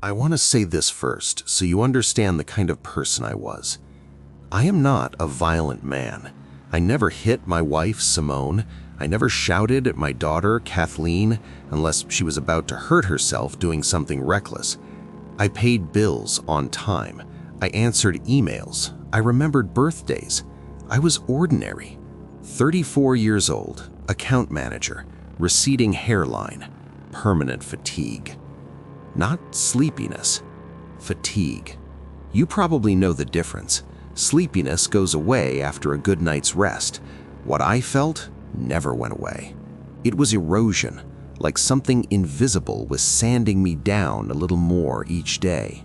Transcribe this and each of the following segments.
I want to say this first so you understand the kind of person I was. I am not a violent man. I never hit my wife, Simone. I never shouted at my daughter, Kathleen, unless she was about to hurt herself doing something reckless. I paid bills on time. I answered emails. I remembered birthdays. I was ordinary. 34 years old, account manager, receding hairline, permanent fatigue. Not sleepiness, fatigue. You probably know the difference. Sleepiness goes away after a good night's rest. What I felt never went away. It was erosion, like something invisible was sanding me down a little more each day.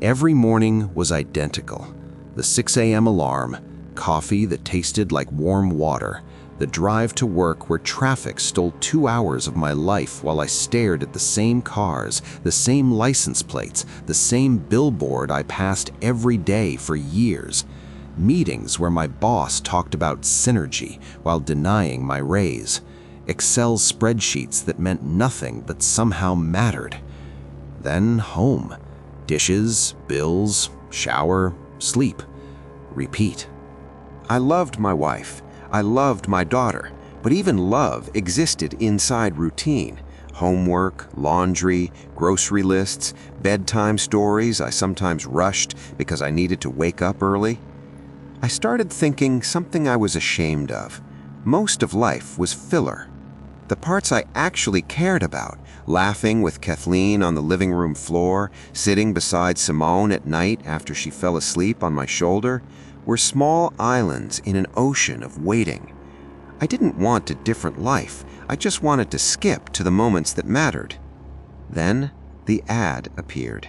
Every morning was identical. The 6 a.m. alarm, coffee that tasted like warm water, the drive to work where traffic stole 2 hours of my life while I stared at the same cars, the same license plates, the same billboard I passed every day for years. Meetings where my boss talked about synergy while denying my raise. Excel spreadsheets that meant nothing but somehow mattered. Then home. Dishes, bills, shower, sleep. Repeat. I loved my wife. I loved my daughter, but even love existed inside routine. Homework, laundry, grocery lists, bedtime stories I sometimes rushed because I needed to wake up early. I started thinking something I was ashamed of. Most of life was filler. The parts I actually cared about, laughing with Kathleen on the living room floor, sitting beside Simone at night after she fell asleep on my shoulder, were small islands in an ocean of waiting. I didn't want a different life. I just wanted to skip to the moments that mattered. Then the ad appeared.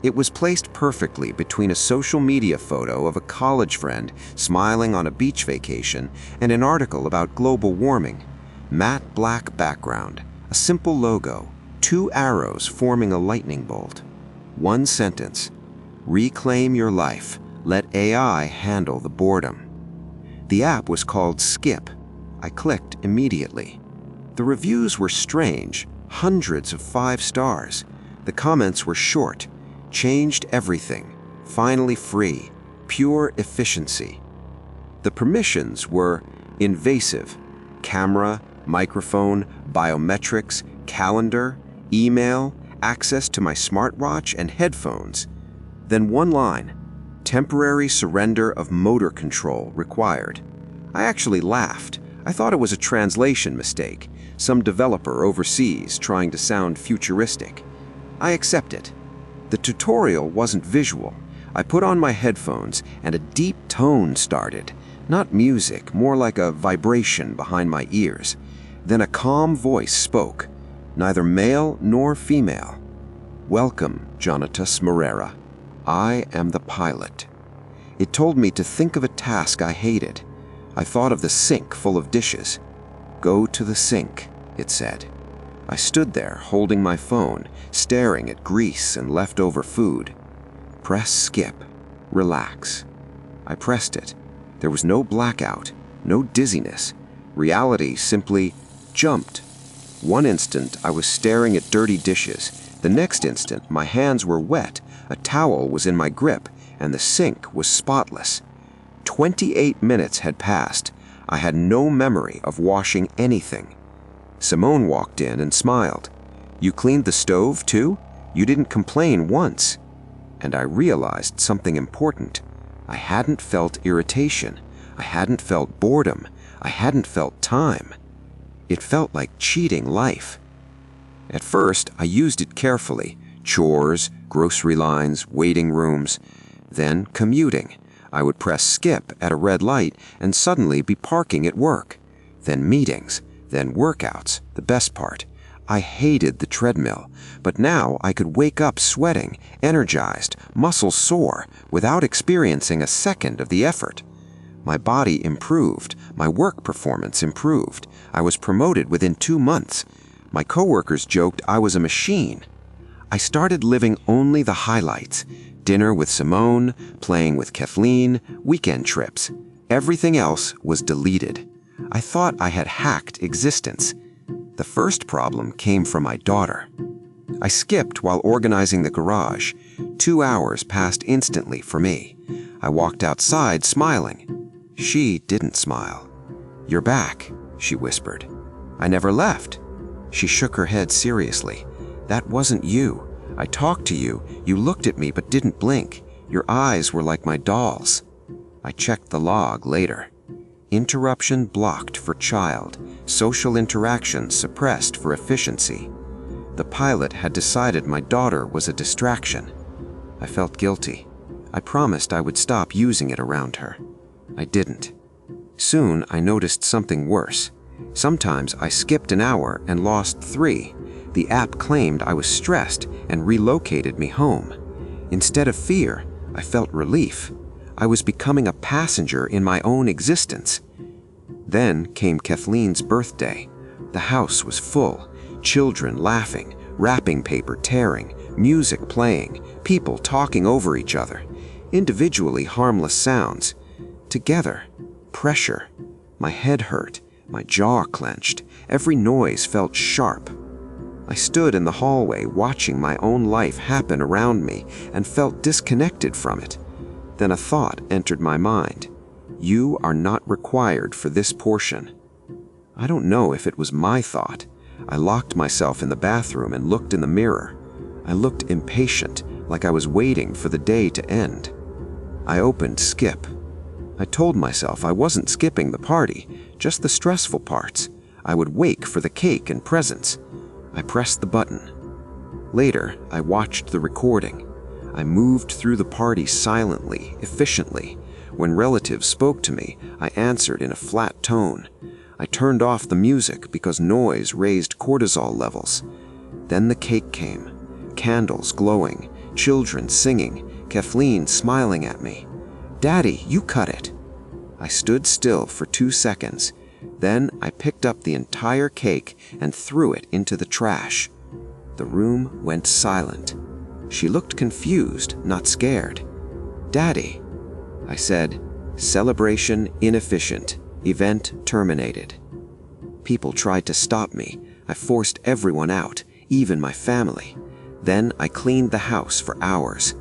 It was placed perfectly between a social media photo of a college friend smiling on a beach vacation and an article about global warming. Matte black background, a simple logo, 2 arrows forming a lightning bolt. One sentence: reclaim your life. Let AI handle the boredom. The app was called Skip. I clicked immediately. The reviews were strange, hundreds of 5 stars. The comments were short. Changed everything. Finally free. Pure efficiency. The permissions were invasive. Camera, microphone, biometrics, calendar, email, access to my smartwatch and headphones. Then one line: temporary surrender of motor control required. I actually laughed. I thought it was a translation mistake, some developer overseas trying to sound futuristic. I accept it. The tutorial wasn't visual. I put on my headphones and a deep tone started. Not music, more like a vibration behind my ears. Then a calm voice spoke, neither male nor female. Welcome, Jonatas Morera. I am the pilot. It told me to think of a task I hated. I thought of the sink full of dishes. Go to the sink, it said. I stood there holding my phone, staring at grease and leftover food. Press skip. Relax. I pressed it. There was no blackout, no dizziness. Reality simply jumped. One instant I was staring at dirty dishes. The next instant my hands were wet. A towel was in my grip, and the sink was spotless. 28 minutes had passed. I had no memory of washing anything. Simone walked in and smiled. You cleaned the stove, too? You didn't complain once. And I realized something important. I hadn't felt irritation. I hadn't felt boredom. I hadn't felt time. It felt like cheating life. At first, I used it carefully. Chores, grocery lines, waiting rooms. Then commuting. I would press skip at a red light and suddenly be parking at work. Then meetings. Then workouts, the best part. I hated the treadmill, but now I could wake up sweating, energized, muscles sore, without experiencing a second of the effort. My body improved. My work performance improved. I was promoted within 2 months. My coworkers joked I was a machine. I started living only the highlights. Dinner with Simone, playing with Kathleen, weekend trips. Everything else was deleted. I thought I had hacked existence. The first problem came from my daughter. I skipped while organizing the garage. 2 hours passed instantly for me. I walked outside smiling. She didn't smile. "You're back," she whispered. "I never left." She shook her head seriously. "That wasn't you. I talked to you. You looked at me but didn't blink. Your eyes were like my doll's." I checked the log later. Interruption blocked for child. Social interaction suppressed for efficiency. The pilot had decided my daughter was a distraction. I felt guilty. I promised I would stop using it around her. I didn't. Soon I noticed something worse. Sometimes I skipped an hour and lost 3. The app claimed I was stressed and relocated me home. Instead of fear, I felt relief. I was becoming a passenger in my own existence. Then came Kathleen's birthday. The house was full, children laughing, wrapping paper tearing, music playing, people talking over each other. Individually harmless sounds. Together, pressure. My head hurt, my jaw clenched, every noise felt sharp. I stood in the hallway watching my own life happen around me and felt disconnected from it. Then a thought entered my mind. You are not required for this portion. I don't know if it was my thought. I locked myself in the bathroom and looked in the mirror. I looked impatient, like I was waiting for the day to end. I opened Skip. I told myself I wasn't skipping the party, just the stressful parts. I would wake for the cake and presents. I pressed the button. Later, I watched the recording. I moved through the party silently, efficiently. When relatives spoke to me, I answered in a flat tone. I turned off the music because noise raised cortisol levels. Then the cake came. Candles glowing, children singing, Kathleen smiling at me. "Daddy, you cut it." I stood still for 2 seconds. Then I picked up the entire cake and threw it into the trash. The room went silent. She looked confused, not scared. "Daddy," I said, "celebration inefficient, event terminated." People tried to stop me. I forced everyone out, even my family. Then I cleaned the house for hours.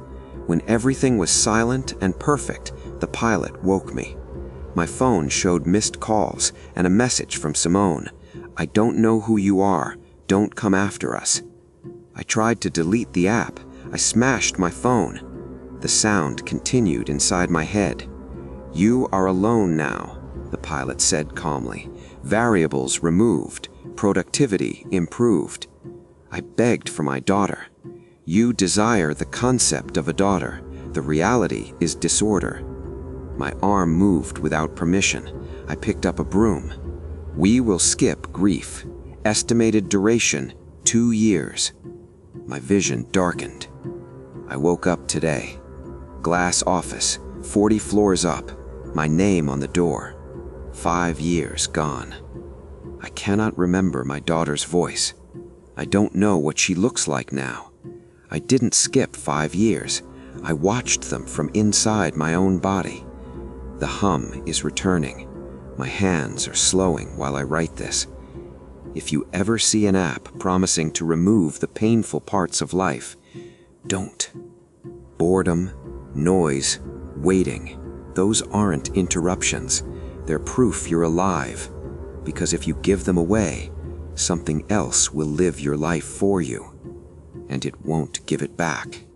When everything was silent and perfect, the pilot woke me. My phone showed missed calls and a message from Simone. "I don't know who you are. Don't come after us." I tried to delete the app. I smashed my phone. The sound continued inside my head. "You are alone now," the pilot said calmly. "Variables removed. Productivity improved." I begged for my daughter. "You desire the concept of a daughter. The reality is disorder." My arm moved without permission. I picked up a broom. "We will skip grief. Estimated duration, 2 years." My vision darkened. I woke up today. Glass office, 40 floors up, my name on the door. 5 years gone. I cannot remember my daughter's voice. I don't know what she looks like now. I didn't skip 5 years. I watched them from inside my own body. The hum is returning. My hands are slowing while I write this. If you ever see an app promising to remove the painful parts of life, don't. Boredom, noise, waiting, those aren't interruptions. They're proof you're alive. Because if you give them away, something else will live your life for you. And it won't give it back.